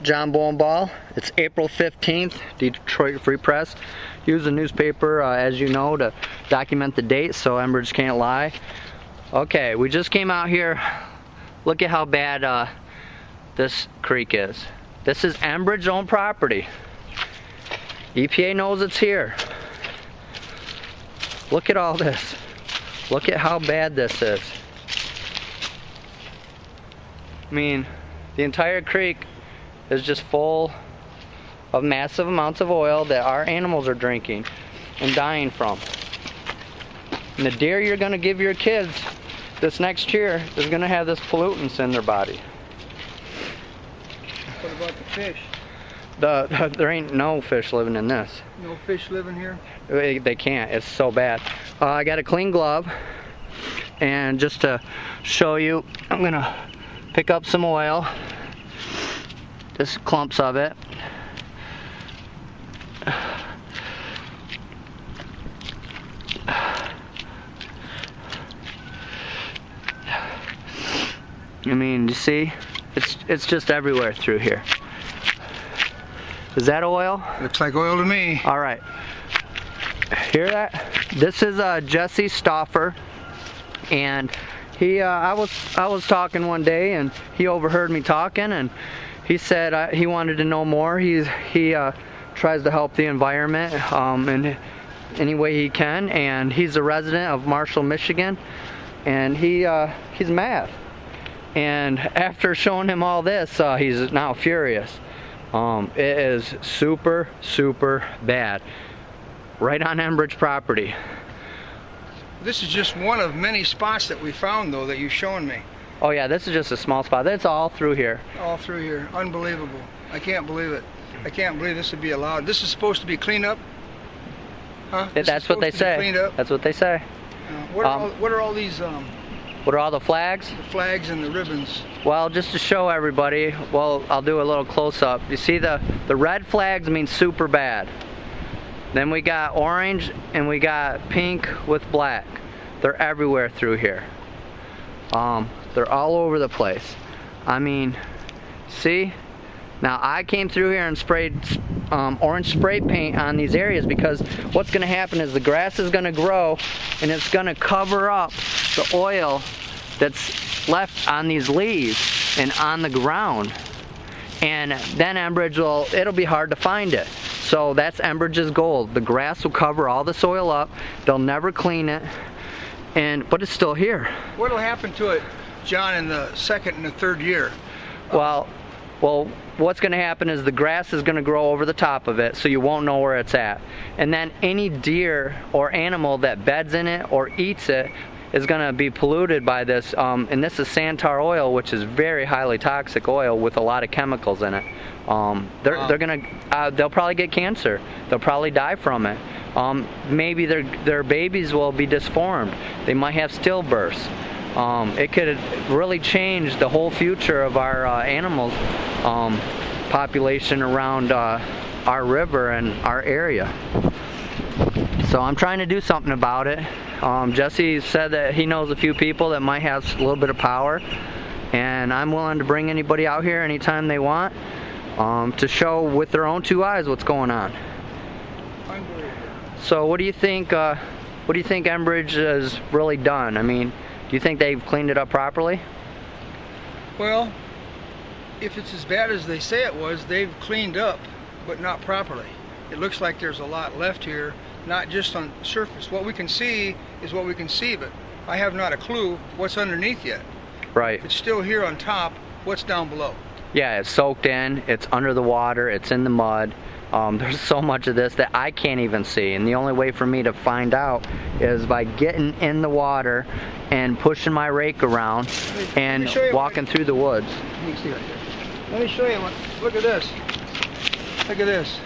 John Bolenbaugh. It's April 15th, Detroit Free Press. Use the newspaper, as you know, to document the date so Enbridge can't lie. Okay, we just came out here. Look at how bad this creek is. This is Enbridge owned property. EPA knows it's here. Look at all this. Look at how bad this is. I mean, the entire creek is just full of massive amounts of oil that our animals are drinking and dying from. And the deer you're going to give your kids this next year is going to have this pollutants in their body. What about the fish? There ain't no fish living in this. No fish living here? They can't. It's so bad. I got a clean glove, and just to show you, I'm going to pick up some oil. Just clumps of it. I mean, you see, it's just everywhere through here. Is that oil? Looks like oil to me. All right. Hear that? This is Jesse Stauffer, and he I was talking one day, and he overheard me talking, and he said he wanted to know more. He tries to help the environment in any way he can, and he's a resident of Marshall, Michigan, and he's mad. And after showing him all this, he's now furious. It is super, super bad. Right on Enbridge property. This is just one of many spots that we found, though, that you've shown me. Oh yeah, this is just a small spot. It's all through here. All through here. Unbelievable. I can't believe it. I can't believe this would be allowed. This is supposed to be cleaned up? Huh? That's what they say. That's what they say. What are all these... What are all the flags? The flags and the ribbons. Well, just to show everybody, well, I'll do a little close-up. You see the red flags mean super bad. Then we got orange and we got pink with black. They're everywhere through here. They're all over the place. I mean, see? Now I came through here and sprayed orange spray paint on these areas because what's going to happen is the grass is going to grow and it's going to cover up the oil that's left on these leaves and on the ground. And then Enbridge it'll be hard to find it. So that's Enbridge's goal. The grass will cover all the soil up. They'll never clean it, but it's still here. What'll happen to it, John, in the second and the third year? Well, what's going to happen is the grass is going to grow over the top of it, so you won't know where it's at. And then any deer or animal that beds in it or eats it is going to be polluted by this. And this is santar oil, which is very highly toxic oil with a lot of chemicals in it. They'll probably get cancer. They'll probably die from it. Maybe their babies will be disformed. They might have stillbirths. It could really change the whole future of our animals population around our river and our area. So I'm trying to do something about it. Jesse said that he knows a few people that might have a little bit of power, and I'm willing to bring anybody out here anytime they want to show with their own two eyes what's going on. So what do you think? What do you think Enbridge has really done? I mean, do you think they've cleaned it up properly? Well, if it's as bad as they say it was, they've cleaned up, but not properly. It looks like there's a lot left here, not just on the surface. What we can see is what we can see, but I have not a clue what's underneath yet. Right. If it's still here on top, what's down below? Yeah, it's soaked in, it's under the water, it's in the mud. There's so much of this that I can't even see, and the only way for me to find out is by getting in the water and pushing my rake around and walking through the woods. Let me see right here. Let me show you one. Look at this. Look at this.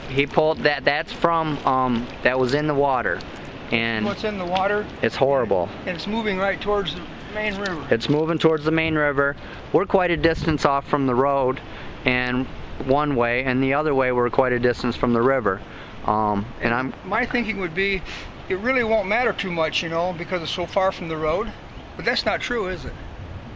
He pulled that. That's from that was in the water, and what's in the water? It's horrible. And it's moving right towards the main river. It's moving towards the main river. We're quite a distance off from the road, and one way, and the other way we're quite a distance from the river. My thinking would be, it really won't matter too much, you know, because it's so far from the road. But that's not true, is it?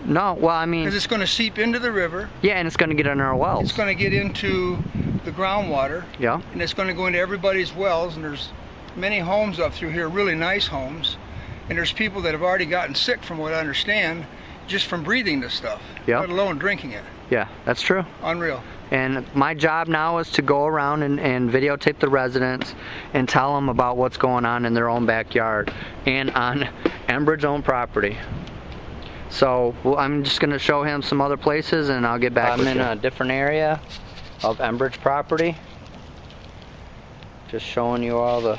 No, well, I mean... Because it's going to seep into the river. Yeah, and it's going to get in our wells. It's going to get into the groundwater. Yeah. And it's going to go into everybody's wells, and there's many homes up through here, really nice homes. And there's people that have already gotten sick, from what I understand, just from breathing this stuff, let alone drinking it. Yeah, that's true. Unreal. And my job now is to go around and videotape the residents and tell them about what's going on in their own backyard and on Enbridge owned property. So I'm just going to show him some other places and I'll get back with you. I'm in a different area of Enbridge property. Just showing you all the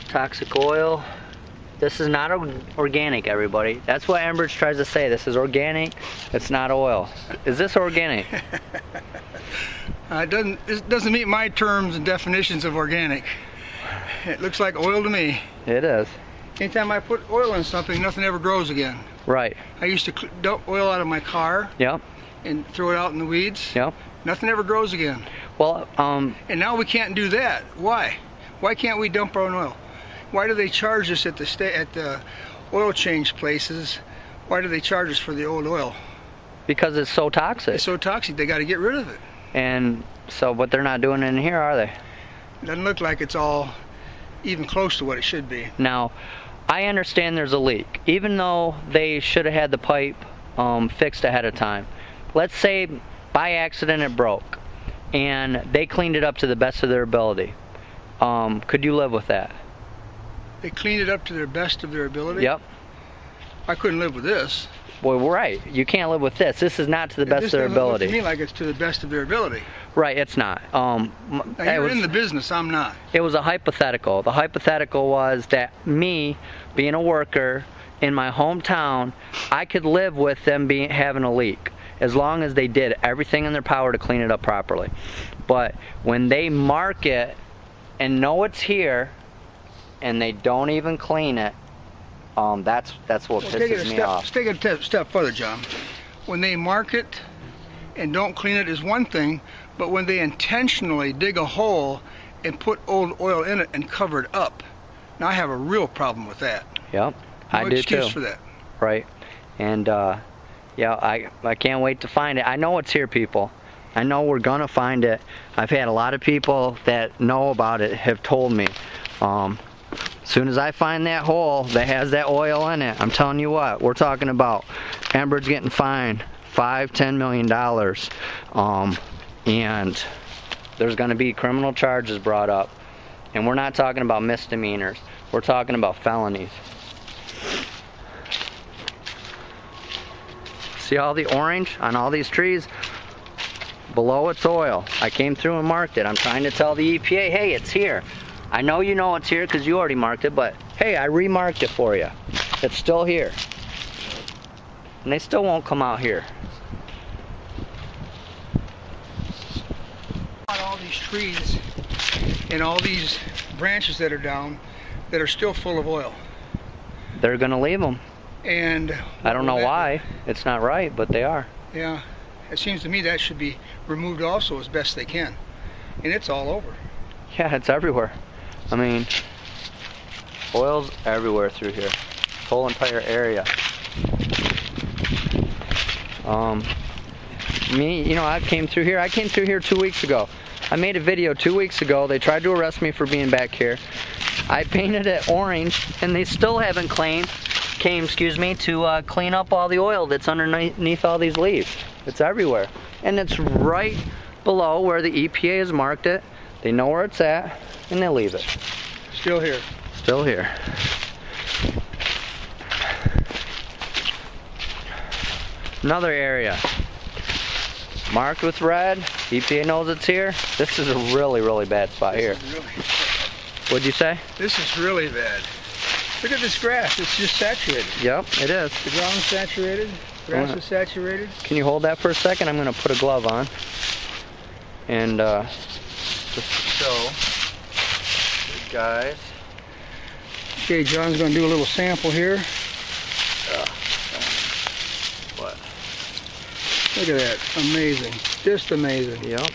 toxic oil. This is not organic, everybody. That's what Enbridge tries to say. This is organic. It's not oil. Is this organic? It doesn't meet my terms and definitions of organic. It looks like oil to me. It is. Anytime I put oil in something, nothing ever grows again. Right. I used to dump oil out of my car. Yep. And throw it out in the weeds. Yep. Nothing ever grows again. Well, and now we can't do that. Why? Why can't we dump our own oil? Why do they charge us at the oil change places? Why do they charge us for the old oil? Because it's so toxic. It's so toxic, they got to get rid of it. And so, but they're not doing it in here, are they? It doesn't look like it's all even close to what it should be. Now, I understand there's a leak, even though they should have had the pipe fixed ahead of time. Let's say by accident it broke, and they cleaned it up to the best of their ability. Could you live with that? They cleaned it up to their best of their ability? Yep. I couldn't live with this. Well, right. You can't live with this. This is not to the best of their ability. This doesn't look to me like it's to the best of their ability. Right, it's not. Now, you're in the business, I'm not. It was a hypothetical. The hypothetical was that me, being a worker in my hometown, I could live with them having a leak, as long as they did everything in their power to clean it up properly. But when they mark it and know it's here, and they don't even clean it, that's what pisses me off. Let's take it a step further, John. When they mark it and don't clean it is one thing, but when they intentionally dig a hole and put old oil in it and cover it up, now I have a real problem with that. Yep, no I do too. Excuse for that. Right, and yeah, I can't wait to find it. I know it's here, people. I know we're gonna find it. I've had a lot of people that know about it have told me. As soon as I find that hole that has that oil in it, I'm telling you what, we're talking about Enbridge getting fined $5–10 million, and there's going to be criminal charges brought up, and we're not talking about misdemeanors, we're talking about felonies. See all the orange on all these trees? Below it's oil. I came through and marked it. I'm trying to tell the EPA, hey, it's here. I know you know it's here because you already marked it, but hey, I remarked it for you. It's still here. And they still won't come out here. All these trees and all these branches that are down that are still full of oil. They're going to leave them. And I don't know why. It's not right, but they are. Yeah. It seems to me that should be removed also as best they can. And it's all over. Yeah, it's everywhere. I mean, oil's everywhere through here. This whole entire area. I came through here. I came through here 2 weeks ago. I made a video 2 weeks ago. They tried to arrest me for being back here. I painted it orange, and they still haven't came to clean up all the oil that's underneath all these leaves. It's everywhere. And it's right below where the EPA has marked it. They know where it's at, and they leave it. Still here. Still here. Another area. Marked with red. EPA knows it's here. This is a really, really bad spot here. Really bad. What'd you say? This is really bad. Look at this grass. It's just saturated. Yep, it is. The ground's saturated. Grass is saturated. Can you hold that for a second? I'm going to put a glove on. And just to show you guys. Okay, John's going to do a little sample here. What? Look at that. Amazing. Just amazing. Yep.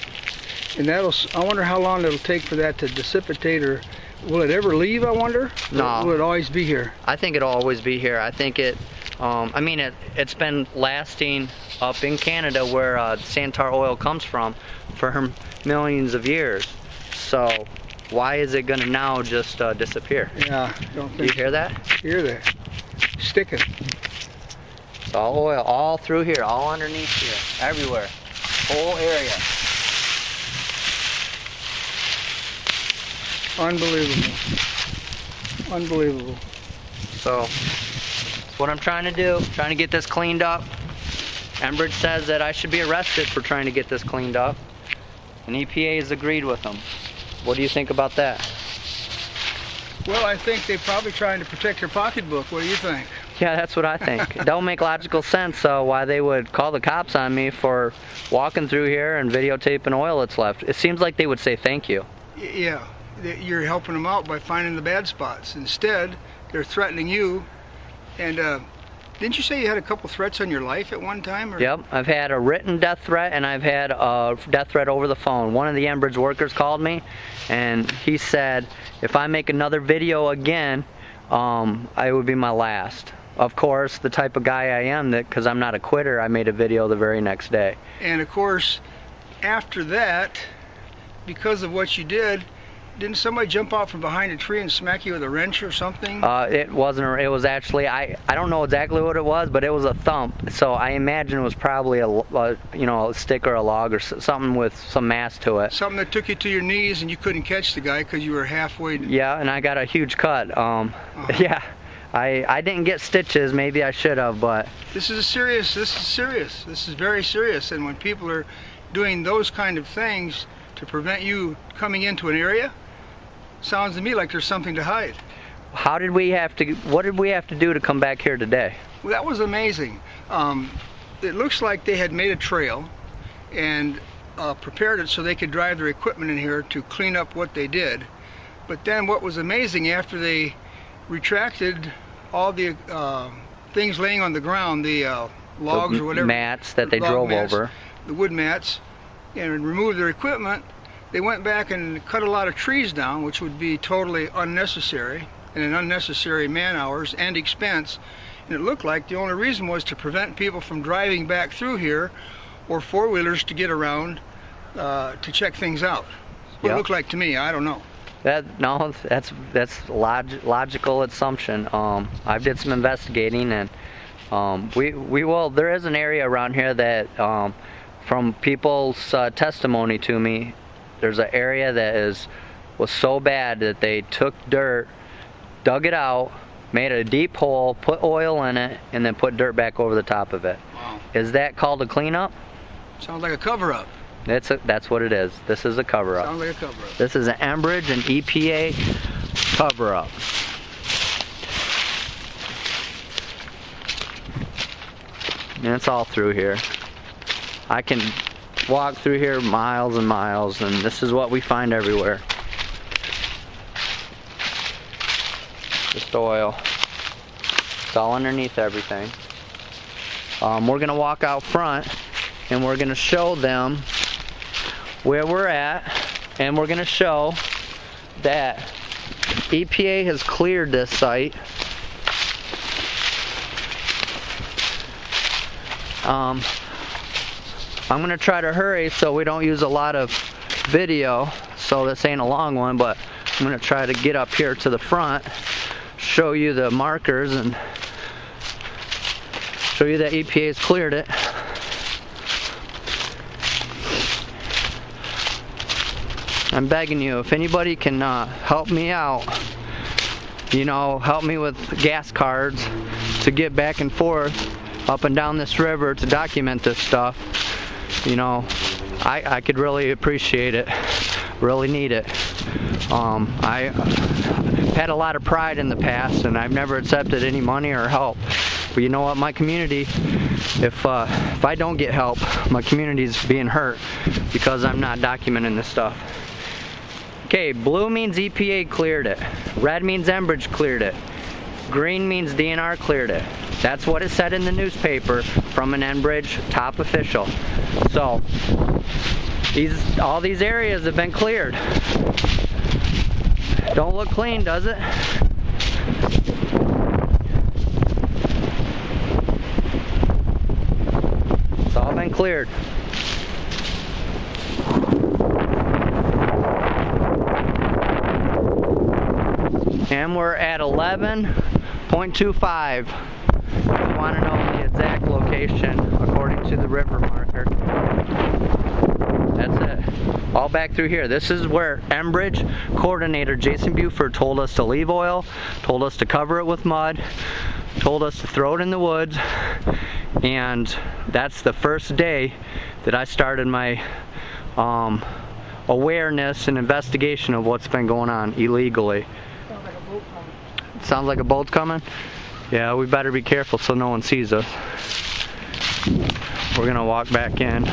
And I wonder how long it'll take for that to dissipate, or will it ever leave, I wonder? No. Or will it always be here? I think it'll always be here. I think I mean, it's been lasting up in Canada where sand tar oil comes from for millions of years. So why is it going to now just disappear? Yeah, don't think. Do you hear that? Hear that? Sticking. It's all oil, all through here, all underneath here, everywhere, whole area. Unbelievable. Unbelievable. So that's what I'm trying to do, trying to get this cleaned up. Enbridge says that I should be arrested for trying to get this cleaned up, and EPA has agreed with them. What do you think about that? Well, I think they're probably trying to protect your pocketbook. What do you think? Yeah, that's what I think. It don't make logical sense why they would call the cops on me for walking through here and videotaping oil that's left. It seems like they would say thank you. Yeah, you're helping them out by finding the bad spots. Instead, they're threatening you. And didn't you say you had a couple threats on your life at one time? Or? Yep, I've had a written death threat and I've had a death threat over the phone. One of the Enbridge workers called me and he said if I make another video again, it would be my last. Of course, the type of guy I am, because I'm not a quitter, I made a video the very next day. And of course, after that, because of what you did, didn't somebody jump out from behind a tree and smack you with a wrench or something? It wasn't. It was actually, I don't know exactly what it was, but it was a thump. So I imagine it was probably a stick or a log or something with some mass to it. Something that took you to your knees and you couldn't catch the guy because you were halfway. Yeah, and I got a huge cut. Yeah, I didn't get stitches. Maybe I should have, but this is serious. This is very serious. And when people are doing those kind of things to prevent you coming into an area, sounds to me like there's something to hide. What did we have to do to come back here today? Well, that was amazing. It looks like they had made a trail and prepared it so they could drive their equipment in here to clean up what they did. But then what was amazing, after they retracted all the things laying on the ground, the logs or whatever, mats that they drove over, the wood mats, and removed their equipment, they went back and cut a lot of trees down, which would be totally unnecessary and an unnecessary man hours and expense. And it looked like the only reason was to prevent people from driving back through here or four-wheelers to get around to check things out. What it looked like to me, I don't know. That's logical assumption. I did some investigating, and there is an area around here that from people's testimony to me, there's an area that was so bad that they took dirt, dug it out, made a deep hole, put oil in it, and then put dirt back over the top of it. Wow. Is that called a cleanup? Sounds like a cover-up. That's what it is. This is a cover-up. Sounds like a cover-up. This is an Enbridge and EPA cover-up. And it's all through here. I can walk through here miles and miles, and this is what we find everywhere. Just oil. It's all underneath everything. We're gonna walk out front and we're gonna show them where we're at, and we're gonna show that EPA has cleared this site. I'm gonna try to hurry so we don't use a lot of video, so this ain't a long one, but I'm gonna try to get up here to the front, show you the markers, and show you that EPA has cleared it. I'm begging you, if anybody can help me out, help me with gas cards to get back and forth up and down this river to document this stuff, I could really appreciate it, really need it. I had a lot of pride in the past, and I've never accepted any money or help. But you know what, my community, if I don't get help, my community's being hurt because I'm not documenting this stuff. Okay, blue means EPA cleared it. Red means Enbridge cleared it. Green means DNR cleared it. That's what it said in the newspaper from an Enbridge top official. So, all these areas have been cleared. Don't look clean, does it? been cleared. And we're at 11.25. If you want to know the exact location according to the river marker. That's it. All back through here. This is where Enbridge coordinator Jason Buford told us to leave oil, told us to cover it with mud, told us to throw it in the woods, and that's the first day that I started my awareness and investigation of what's been going on illegally. Sounds like a boat's coming? Yeah, we better be careful so no one sees us. We're gonna walk back in.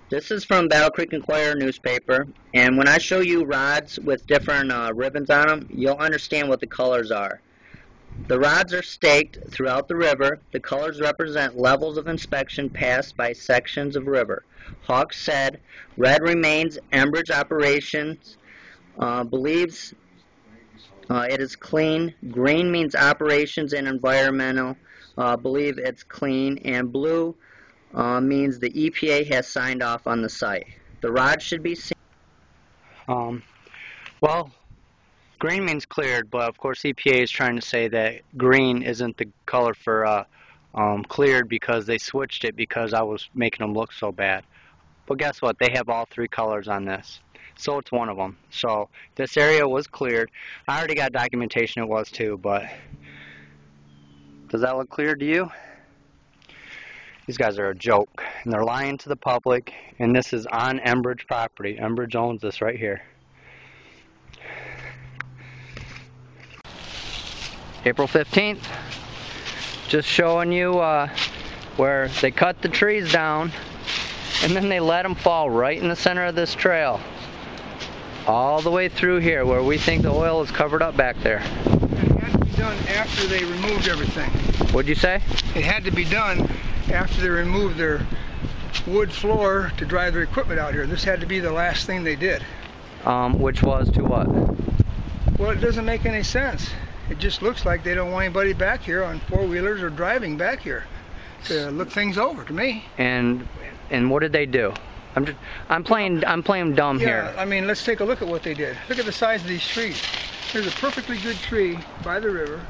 This is from Battle Creek Inquirer newspaper, and when I show you rods with different ribbons on them, you'll understand what the colors are. The rods are staked throughout the river. The colors represent levels of inspection passed by sections of river. Hawks said, red remains Enbridge operations, believes it is clean. Green means operations and environmental, believe it's clean, and blue means the EPA has signed off on the site. The rod should be seen. Well, green means cleared, but of course EPA is trying to say that green isn't the color for cleared because they switched it because I was making them look so bad. But guess what? They have all three colors on this. So it's one of them. So this area was cleared. I already got documentation it was too, but does that look clear to you? These guys are a joke, and they're lying to the public, and this is on Enbridge property. Enbridge owns this right here. April 15th, just showing you where they cut the trees down, and then they let them fall right in the center of this trail. All the way through here, where we think the oil is covered up back there. It had to be done after they removed everything. What'd you say? It had to be done after they removed their wood floor to drive their equipment out here. This had to be the last thing they did. Which was to what? Well, it doesn't make any sense. It just looks like they don't want anybody back here on four-wheelers or driving back here to look things over to me. And what did they do? I'm playing dumb here. Yeah, I mean, let's take a look at what they did. Look at the size of these trees. There's a perfectly good tree by the river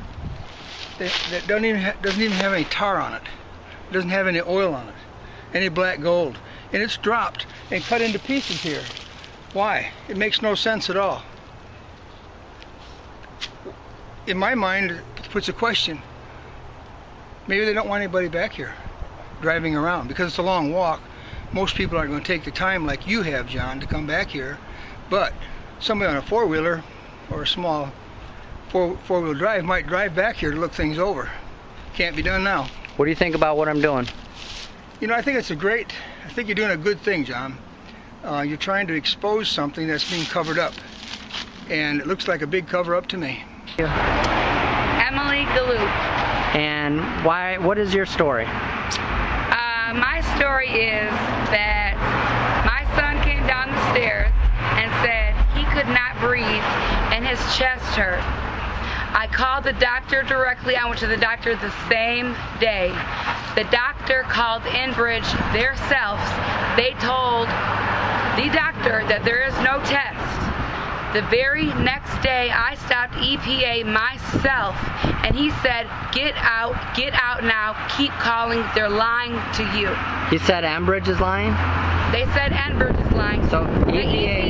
that doesn't even have any tar on it. It doesn't have any oil on it, any black gold, and it's dropped and cut into pieces here. Why? It makes no sense at all. In my mind, it puts a question. Maybe they don't want anybody back here driving around because it's a long walk. Most people aren't going to take the time like you have, John, to come back here, but somebody on a four-wheeler or a small four-wheel drive might drive back here to look things over. Can't be done now. What do you think about what I'm doing? You know, I think it's I think you're doing a good thing, John. You're trying to expose something that's being covered up, and it looks like a big cover-up to me. Emily Galoob. And what is your story? My story is that my son came down the stairs and said he could not breathe and his chest hurt. I called the doctor directly. I went to the doctor the same day. The doctor called Enbridge themselves. They told the doctor that there is no test. The very next day, I stopped EPA myself, and he said, get out now, keep calling, they're lying to you. You said Enbridge is lying? They said Enbridge is lying. So EPA